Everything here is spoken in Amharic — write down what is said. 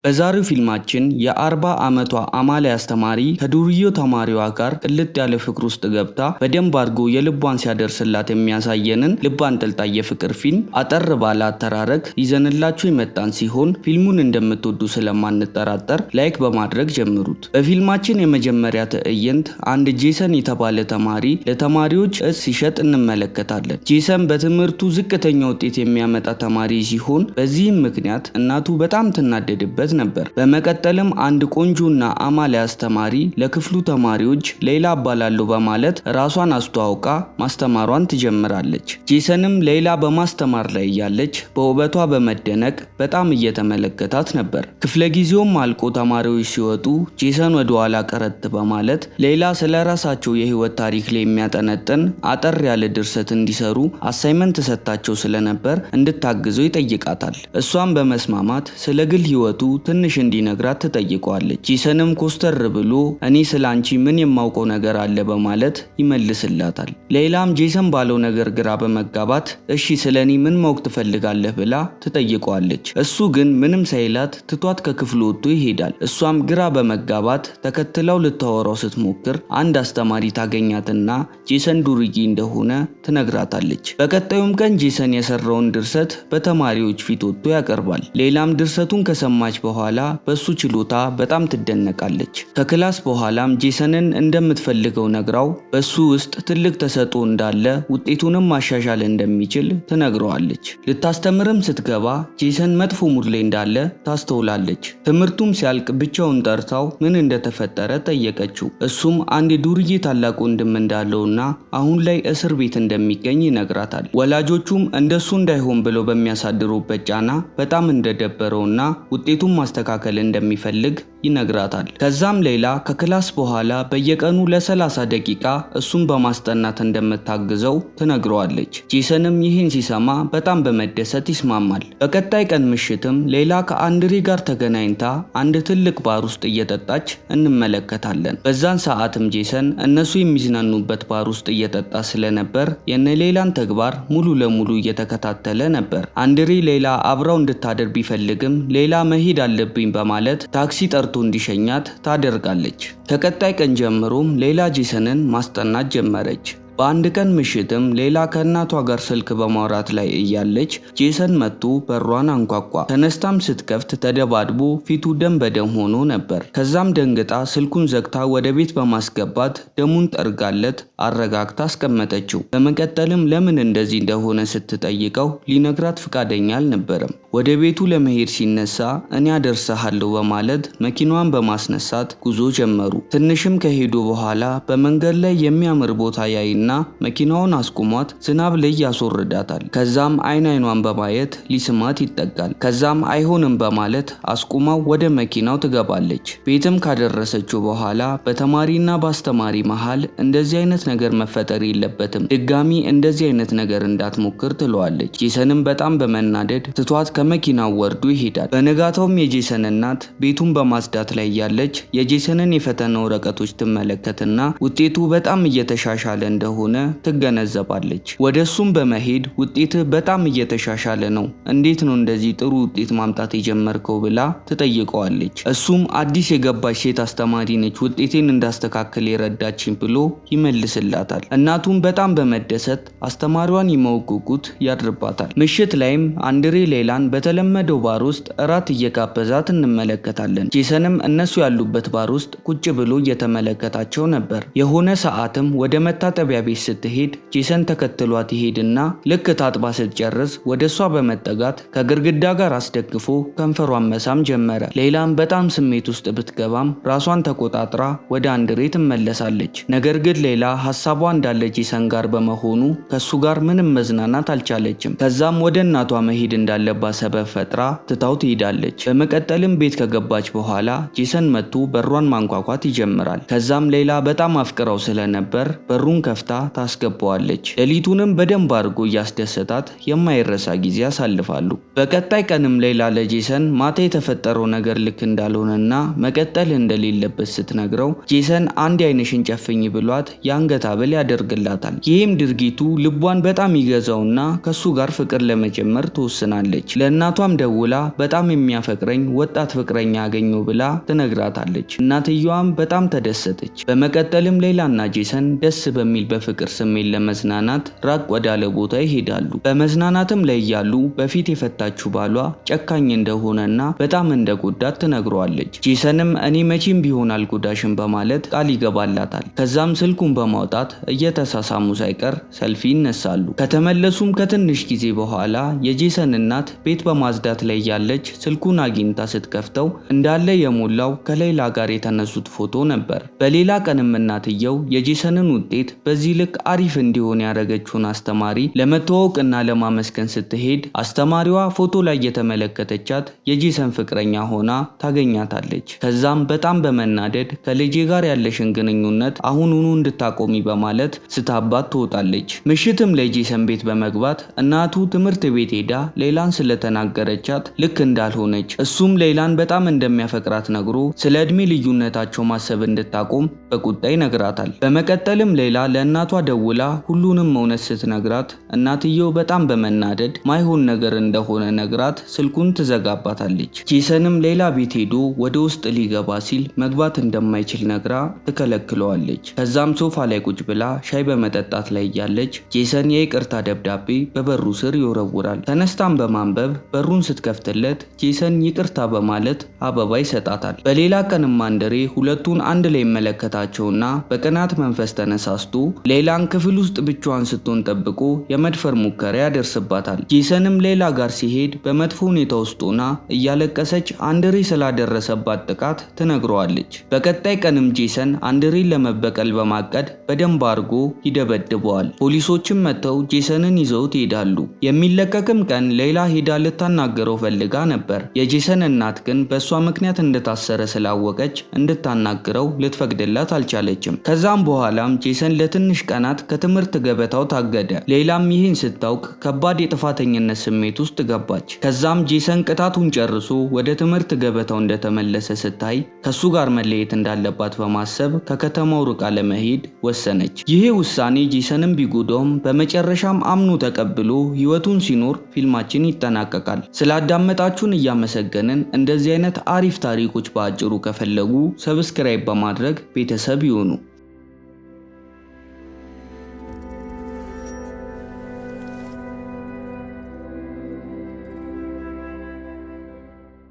በዛሬው ፊልማችን የ40 ዓመቷ አማላይ አስተማሪ ከዱርዬው ተማሪዋ ጋር ቅልጥ ያለ ፍቅር ውስጥ ገብታ በደንብ አድርጎ የልቧን ሲያደርስላት የሚያሳየንን ልብ አንጠልጣይ የፍቅር ፊልም አጠር ባለ አተራረክ ይዘንላችሁ የመጣን ሲሆን ፊልሙን እንደምትወዱ ስለማንጠራጠር ላይክ በማድረግ ጀምሩት። በፊልማችን የመጀመሪያ ትዕይንት አንድ ጄሰን የተባለ ተማሪ ለተማሪዎች እጽ ሲሸጥ እንመለከታለን። ጄሰን በትምህርቱ ዝቅተኛ ውጤት የሚያመጣ ተማሪ ሲሆን በዚህም ምክንያት እናቱ በጣም ትናደድበት ነበር። በመቀጠልም አንድ ቆንጆና አማላይ አስተማሪ ለክፍሉ ተማሪዎች ሌላ አባላለሁ በማለት ራሷን አስተዋውቃ ማስተማሯን ትጀምራለች። ጄሰንም ሌላ በማስተማር ላይ እያለች በውበቷ በመደነቅ በጣም እየተመለከታት ነበር። ክፍለ ጊዜውም አልቆ ተማሪዎች ሲወጡ ጄሰን ወደ ኋላ ቀረት በማለት ሌላ ስለራሳቸው የህይወት ታሪክ ላይ የሚያጠነጥን አጠር ያለ ድርሰት እንዲሰሩ አሳይመንት ተሰጣቸው ስለነበር እንድታግዘው ይጠይቃታል። እሷም በመስማማት ስለ ግል ህይወቱ ትንሽ እንዲነግራት ትጠይቀዋለች። ጄሰንም ኮስተር ብሎ እኔ ስላንቺ ምን የማውቀው ነገር አለ በማለት ይመልስላታል። ሌላም ጄሰን ባለው ነገር ግራ በመጋባት እሺ ስለኔ ምን ማወቅ ትፈልጋለህ ብላ ትጠይቀዋለች። እሱ ግን ምንም ሳይላት ትቷት ከክፍሉ ወጥቶ ይሄዳል። እሷም ግራ በመጋባት ተከትለው ልታወራው ስትሞክር አንድ አስተማሪ ታገኛትና ጄሰን ዱርዬ እንደሆነ ትነግራታለች። በቀጣዩም ቀን ጄሰን የሰራውን ድርሰት በተማሪዎች ፊት ወጥቶ ያቀርባል። ሌላም ድርሰቱን ከሰማች በኋላ በሱ ችሎታ በጣም ትደነቃለች። ከክላስ በኋላም ጄሰንን እንደምትፈልገው ነግራው በሱ ውስጥ ትልቅ ተሰጥኦ እንዳለ ውጤቱንም ማሻሻል እንደሚችል ትነግረዋለች። ልታስተምርም ስትገባ ጄሰን መጥፎ ሙድ ላይ እንዳለ ታስተውላለች። ትምህርቱም ሲያልቅ ብቻውን ጠርታው ምን እንደተፈጠረ ጠየቀችው። እሱም አንድ ዱርዬ ታላቅ ወንድም እንዳለውና አሁን ላይ እስር ቤት እንደሚገኝ ይነግራታል። ወላጆቹም እንደሱ እንዳይሆን ብለው በሚያሳድሩበት ጫና በጣም እንደደበረውና ውጤቱን ማስተካከል እንደሚፈልግ ይነግራታል። ከዛም ሌላ ከክላስ በኋላ በየቀኑ ለ30 ደቂቃ እሱን በማስጠናት እንደምታግዘው ትነግረዋለች። ጄሰንም ይህን ሲሰማ በጣም በመደሰት ይስማማል። በቀጣይ ቀን ምሽትም ሌላ ከአንድሬ ጋር ተገናኝታ አንድ ትልቅ ባር ውስጥ እየጠጣች እንመለከታለን። በዛን ሰዓትም ጄሰን እነሱ የሚዝናኑበት ባር ውስጥ እየጠጣ ስለነበር የነሌላን ተግባር ሙሉ ለሙሉ እየተከታተለ ነበር። አንድሬ ሌላ አብራው እንድታደር ቢፈልግም ሌላ መሄድ አለብኝ በማለት ታክሲ ጠርቶ እንዲሸኛት ታደርጋለች። ከቀጣይ ቀን ጀምሮም ሌላ ጄሰንን ማስጠናት ጀመረች። በአንድ ቀን ምሽትም ሌላ ከእናቷ ጋር ስልክ በማውራት ላይ እያለች ጄሰን መጥቶ በሯን አንኳኳ። ተነስታም ስትከፍት ተደባድቦ ፊቱ ደም በደም ሆኖ ነበር። ከዛም ደንግጣ ስልኩን ዘግታ ወደ ቤት በማስገባት ደሙን ጠርጋለት አረጋግታ አስቀመጠችው። በመቀጠልም ለምን እንደዚህ እንደሆነ ስትጠይቀው ሊነግራት ፍቃደኛ አልነበረም። ወደ ቤቱ ለመሄድ ሲነሳ እኔ አደርሰሃለሁ በማለት መኪናዋን በማስነሳት ጉዞ ጀመሩ። ትንሽም ከሄዱ በኋላ በመንገድ ላይ የሚያምር ቦታ ያይና መኪናውን አስቁሟት ዝናብ ላይ ያስወርዳታል። ከዛም አይኗን በማየት ሊስማት ይጠጋል። ከዛም አይሆንም በማለት አስቁማው ወደ መኪናው ትገባለች። ቤትም ካደረሰችው በኋላ በተማሪና በአስተማሪ መሃል እንደዚህ አይነት ነገር መፈጠር የለበትም፣ ድጋሚ እንደዚህ አይነት ነገር እንዳትሞክር ትለዋለች። ጄሰንም በጣም በመናደድ ትቷት ከመኪናው ወርዶ ይሄዳል። በነጋታውም የጄሰን እናት ቤቱን በማጽዳት ላይ ያለች የጄሰንን የፈተና ወረቀቶች ትመለከትና ውጤቱ በጣም እየተሻሻለ እንደሆነ ትገነዘባለች። ወደሱም በመሄድ ውጤትህ በጣም እየተሻሻለ ነው፣ እንዴት ነው እንደዚህ ጥሩ ውጤት ማምጣት የጀመርከው ብላ ትጠይቀዋለች። እሱም አዲስ የገባች ሴት አስተማሪ ነች ውጤቴን እንዳስተካከል የረዳችኝ ብሎ ይመልስላታል። እናቱም በጣም በመደሰት አስተማሪዋን የመውጉጉት ያድርባታል። ምሽት ላይም አንድሬ ሌላን በተለመደው ባር ውስጥ እራት እየጋበዛት እንመለከታለን። ጄሰንም እነሱ ያሉበት ባር ውስጥ ቁጭ ብሎ እየተመለከታቸው ነበር። የሆነ ሰዓትም ወደ መታጠቢያ ቤት ስትሄድ ጄሰን ተከትሏት ይሄድና ልክ ታጥባ ስትጨርስ ወደሷ በመጠጋት ከግድግዳ ጋር አስደግፎ ከንፈሯን መሳም ጀመረ። ሌላም በጣም ስሜት ውስጥ ብትገባም ራሷን ተቆጣጥራ ወደ አንድሬ ትመለሳለች። ነገር ግን ሌላ ሀሳቧ እንዳለ ጄሰን ጋር በመሆኑ ከሱ ጋር ምንም መዝናናት አልቻለችም። ከዛም ወደ እናቷ መሄድ እንዳለባት ሰበብ ፈጥራ ትታው ትሄዳለች። በመቀጠልም ቤት ከገባች በኋላ ጄሰን መጥቶ በሯን ማንኳኳት ይጀምራል። ከዛም ሌላ በጣም አፍቅረው ስለነበር በሩን ከፍታ ከፍታ ታስገባዋለች። ሌሊቱንም በደንብ አድርጎ እያስደሰታት የማይረሳ ጊዜ ያሳልፋሉ። በቀጣይ ቀንም ሌላ ለጄሰን ማታ የተፈጠረው ነገር ልክ እንዳልሆነና መቀጠል እንደሌለበት ስትነግረው ጄሰን አንድ አይንሽን ጨፍኝ ብሏት የአንገት ሐብል ያደርግላታል። ይህም ድርጊቱ ልቧን በጣም ይገዛውና ከሱ ጋር ፍቅር ለመጀመር ትወስናለች። ለእናቷም ደውላ በጣም የሚያፈቅረኝ ወጣት ፍቅረኛ አገኘው ብላ ትነግራታለች። እናትየዋም በጣም ተደሰተች። በመቀጠልም ሌላና ጄሰን ደስ በሚል በፍቅር ስሜት ለመዝናናት ራቅ ወዳለ ቦታ ይሄዳሉ። በመዝናናትም ላይ ያሉ በፊት የፈታችው ባሏ ጨካኝ እንደሆነና በጣም እንደጎዳት ትነግረዋለች። ጄሰንም እኔ መቼም ቢሆን አልጎዳሽም በማለት ቃል ይገባላታል። ከዛም ስልኩን በማውጣት እየተሳሳሙ ሳይቀር ሰልፊ ይነሳሉ። ከተመለሱም ከትንሽ ጊዜ በኋላ የጄሰን እናት ቤት በማጽዳት ላይ ያለች ስልኩን አግኝታ ስትከፍተው እንዳለ የሞላው ከሌላ ጋር የተነሱት ፎቶ ነበር። በሌላ ቀንም እናትየው የጄሰንን ውጤት በዚህ ልክ አሪፍ እንዲሆን ያደረገችውን አስተማሪ ለመተዋወቅና ለማመስገን ስትሄድ አስተማሪዋ ፎቶ ላይ የተመለከተቻት የጄሰን ፍቅረኛ ሆና ታገኛታለች። ከዛም በጣም በመናደድ ከልጄ ጋር ያለሽን ግንኙነት አሁኑኑ እንድታቆሚ በማለት ስታባት ትወጣለች። ምሽትም ለጄሰን ቤት በመግባት እናቱ ትምህርት ቤት ሄዳ ሌላን ስለተናገረቻት ልክ እንዳልሆነች እሱም ሌላን በጣም እንደሚያፈቅራት ነግሮ ስለ እድሜ ልዩነታቸው ማሰብ እንድታቆም በቁጣ ይነግራታል። በመቀጠልም ሌላ ለእናቷ ደውላ ሁሉንም እውነት ስትነግራት እናትየው በጣም በመናደድ ማይሆን ነገር እንደሆነ ነግራት ስልኩን ትዘጋባታለች። ጄሰንም ሌላ ቤት ሄዶ ወደ ውስጥ ሊገባ ሲል መግባት እንደማይችል ነግራ ትከለክለዋለች። ከዛም ሶፋ ላይ ቁጭ ብላ ሻይ በመጠጣት ላይ እያለች ጄሰን የይቅርታ ደብዳቤ በበሩ ስር ይወረውራል። ተነስታም በማንበብ በሩን ስትከፍትለት ጄሰን ይቅርታ በማለት አበባ ይሰጣታል። በሌላ ቀንም አንድሬ ሁለቱን አንድ ላይ ይመለከታቸውና በቅናት መንፈስ ተነሳስቶ ሌላን ክፍል ውስጥ ብቻዋን ስትሆን ጠብቆ የመድፈር ሙከራ ያደርስባታል። ጄሰንም ሌላ ጋር ሲሄድ በመጥፎ ሁኔታ ውስጥ ሆና እያለቀሰች አንድሬ ስላደረሰባት ጥቃት ትነግረዋለች። በቀጣይ ቀንም ጄሰን አንድሬን ለመበቀል በማቀድ በደንብ አድርጎ ይደበድበዋል። ፖሊሶችም መጥተው ጄሰንን ይዘውት ይሄዳሉ። የሚለቀቅም ቀን ሌላ ሄዳ ልታናገረው ፈልጋ ነበር። የጄሰን እናት ግን በእሷ ምክንያት እንደታሰረ ስላወቀች እንድታናግረው ልትፈቅድላት አልቻለችም። ከዛም በኋላም ጄሰን ለትንሽ ቀናት ከትምህርት ገበታው ታገደ። ሌላም ይህን ስታውቅ ከባድ የጥፋተኝነት ስሜት ውስጥ ገባች። ከዛም ጄሰን ቅጣቱን ጨርሶ ወደ ትምህርት ገበታው እንደተመለሰ ስታይ ከሱ ጋር መለየት እንዳለባት በማሰብ ከከተማው ርቃ ለመሄድ ወሰነች። ይህ ውሳኔ ጄሰንን ቢጎዳውም በመጨረሻም አምኖ ተቀብሎ ህይወቱን ሲኖር ፊልማችን ይጠናቀቃል። ስላዳመጣችሁን እያመሰገንን እንደዚህ አይነት አሪፍ ታሪኮች በአጭሩ ከፈለጉ ሰብስክራይብ በማድረግ ቤተሰብ ይሁኑ።